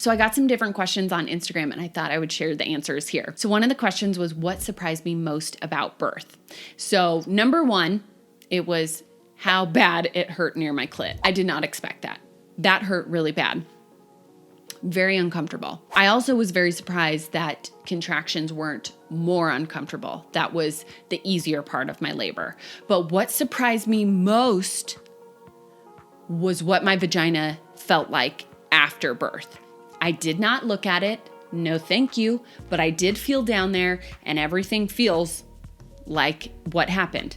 So I got some different questions on Instagram and I thought I would share the answers here. So one of the questions was, what surprised me most about birth? So number one, it was how bad it hurt near my clit. I did not expect that. That hurt really bad. Very uncomfortable. I also was very surprised that contractions weren't more uncomfortable. That was the easier part of my labor. But what surprised me most was what my vagina felt like after birth. I did not look at it. No, thank you. But I did feel down there and everything feels like what happened.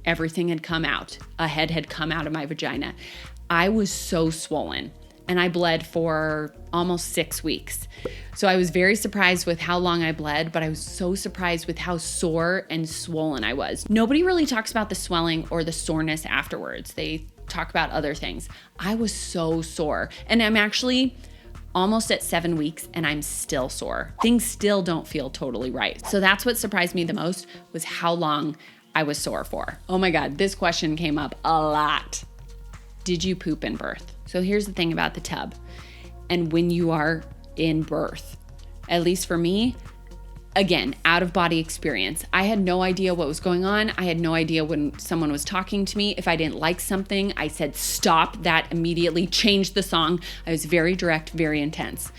Everything had come out. A head had come out of my vagina. I was so swollen and I bled for almost 6 weeks. So I was very surprised with how long I bled, but I was so surprised with how sore and swollen I was. Nobody really talks about the swelling or the soreness afterwards. They talk about other things. I was so sore, and I'm actually almost at 7 weeks and I'm still sore. Things still don't feel totally right. So that's what surprised me the most, was how long I was sore for. Oh my God, this question came up a lot. Did you poop in birth? So here's the thing about the tub. And when you are in birth, at least for me, again, out of body experience. I had no idea what was going on. I had no idea when someone was talking to me. If I didn't like something, I said, stop that immediately, changed the song. I was very direct, very intense.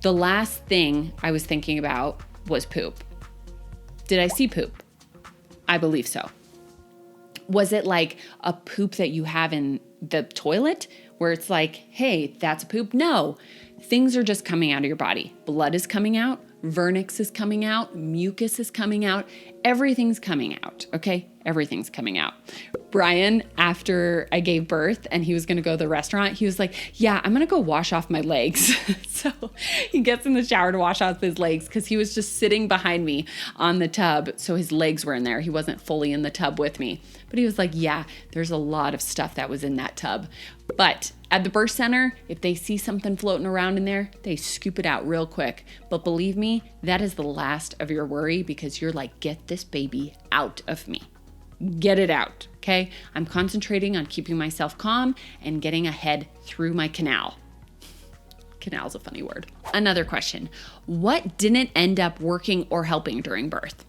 The last thing I was thinking about was poop. Did I see poop? I believe so. Was it like a poop that you have in the toilet where it's like, hey, that's a poop? No, things are just coming out of your body. Blood is coming out. Vernix is coming out, mucus is coming out, everything's coming out, okay? Everything's coming out. Brian, after I gave birth and he was gonna go to the restaurant, he was like, yeah, I'm gonna go wash off my legs. So he gets in the shower to wash off his legs because he was just sitting behind me on the tub. So his legs were in there. He wasn't fully in the tub with me. But he was like, yeah, there's a lot of stuff that was in that tub. But at the birth center, if they see something floating around in there, they scoop it out real quick. But believe me, that is the last of your worry because you're like, get this baby out of me. Get it out, okay? I'm concentrating on keeping myself calm and getting a head through my canal. Canal's a funny word. Another question. What didn't end up working or helping during birth?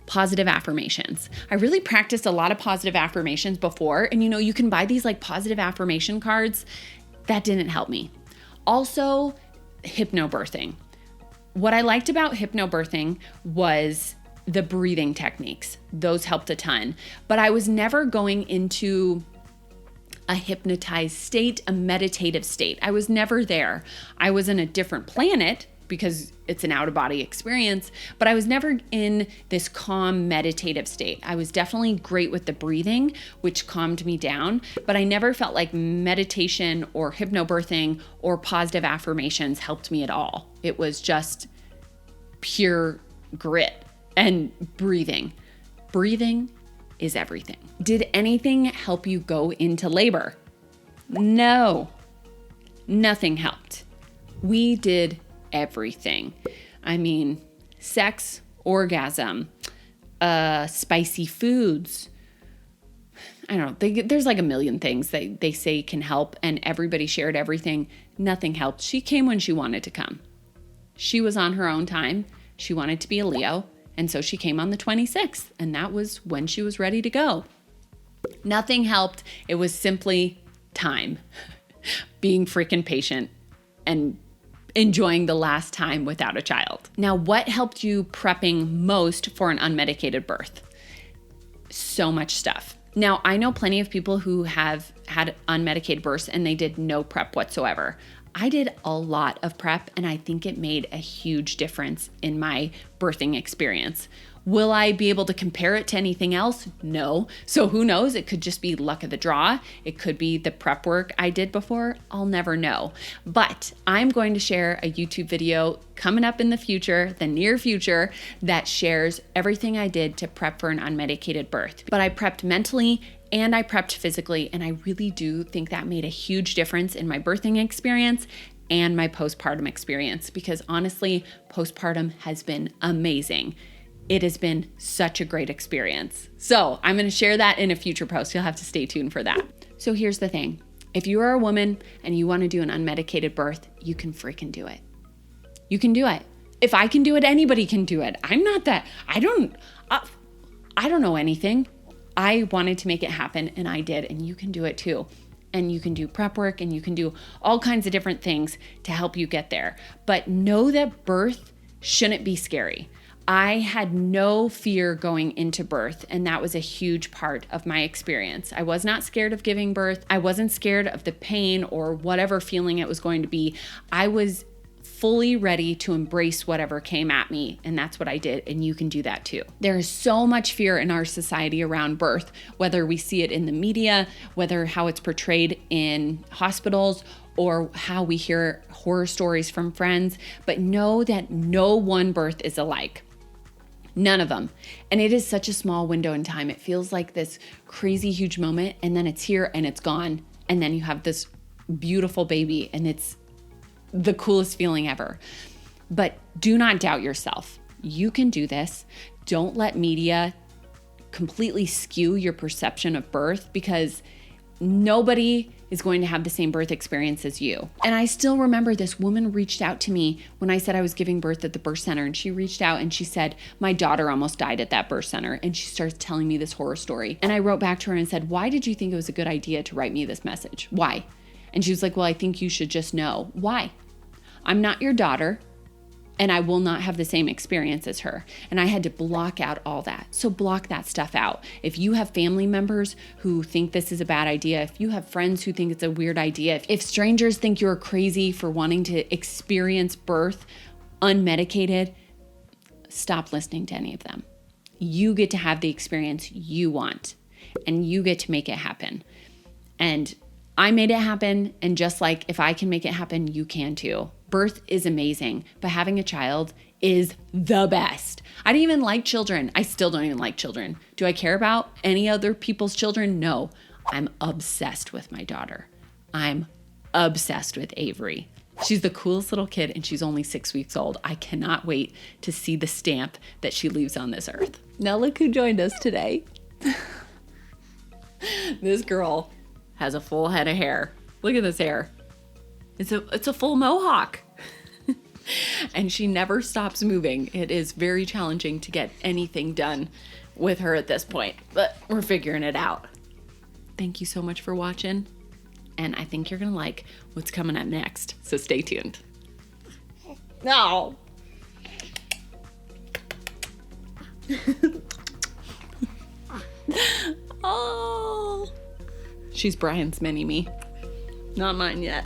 Positive affirmations. I really practiced a lot of positive affirmations before. And you can buy these like positive affirmation cards. That didn't help me. Also, hypnobirthing. What I liked about hypnobirthing was the breathing techniques. Those helped a ton. But I was never going into a hypnotized state, a meditative state. I was never there. I was in a different planet because it's an out-of-body experience, but I was never in this calm meditative state. I was definitely great with the breathing, which calmed me down, but I never felt like meditation or hypnobirthing or positive affirmations helped me at all. It was just pure grit and breathing. Breathing is everything. Did anything help you go into labor? No, nothing helped. We did everything. I mean, sex, orgasm, spicy foods. I don't know. There's like a million things that they say can help, and everybody shared everything. Nothing helped. She came when she wanted to come. She was on her own time. She wanted to be a Leo, and so she came on the 26th, and that was when she was ready to go. Nothing helped. It was simply time, being freaking patient, and enjoying the last time without a child. Now, what helped you prepping most for an unmedicated birth? So much stuff. Now, I know plenty of people who have had unmedicated births and they did no prep whatsoever. I did a lot of prep and I think it made a huge difference in my birthing experience. Will I be able to compare it to anything else? No. So who knows? It could just be luck of the draw. It could be the prep work I did before. I'll never know. But I'm going to share a YouTube video coming up in the future, the near future, that shares everything I did to prep for an unmedicated birth. But I prepped mentally and I prepped physically, and I really do think that made a huge difference in my birthing experience and my postpartum experience, because honestly, postpartum has been amazing. It has been such a great experience. So I'm going to share that in a future post. You'll have to stay tuned for that. So here's the thing. If you are a woman and you want to do an unmedicated birth, you can freaking do it. You can do it. If I can do it, anybody can do it. I'm not that. I don't know anything. I wanted to make it happen and I did, and you can do it too. And you can do prep work and you can do all kinds of different things to help you get there. But know that birth shouldn't be scary. I had no fear going into birth, and that was a huge part of my experience. I was not scared of giving birth. I wasn't scared of the pain or whatever feeling it was going to be. I was fully ready to embrace whatever came at me, and that's what I did, and you can do that too. There is so much fear in our society around birth, whether we see it in the media, whether how it's portrayed in hospitals, or how we hear horror stories from friends, but know that no one birth is alike. None of them. And it is such a small window in time. It feels like this crazy huge moment, and then it's here and it's gone. And then you have this beautiful baby, and it's the coolest feeling ever. But do not doubt yourself. You can do this. Don't let media completely skew your perception of birth, because nobody is going to have the same birth experience as you. And I still remember this woman reached out to me when I said I was giving birth at the birth center, and she reached out and she said, my daughter almost died at that birth center. And she starts telling me this horror story. And I wrote back to her and said, why did you think it was a good idea to write me this message? Why? And she was like, well, I think you should just know. Why? I'm not your daughter, and I will not have the same experience as her. And I had to block out all that. So block that stuff out. If you have family members who think this is a bad idea, if you have friends who think it's a weird idea, if strangers think you're crazy for wanting to experience birth unmedicated, stop listening to any of them. You get to have the experience you want, and you get to make it happen. And I made it happen, and just like if I can make it happen, you can too. Birth is amazing, but having a child is the best. I didn't even like children. I still don't even like children. Do I care about any other people's children? No. I'm obsessed with my daughter. I'm obsessed with Avery. She's the coolest little kid, and she's only 6 weeks old. I cannot wait to see the stamp that she leaves on this earth. Now look who joined us today. This girl has a full head of hair. Look at this hair. It's a full mohawk. And she never stops moving. It is very challenging to get anything done with her at this point, but we're figuring it out. Thank you so much for watching, and I think you're gonna like what's coming up next, so stay tuned. No. Oh. She's Brian's mini-me. Not mine yet.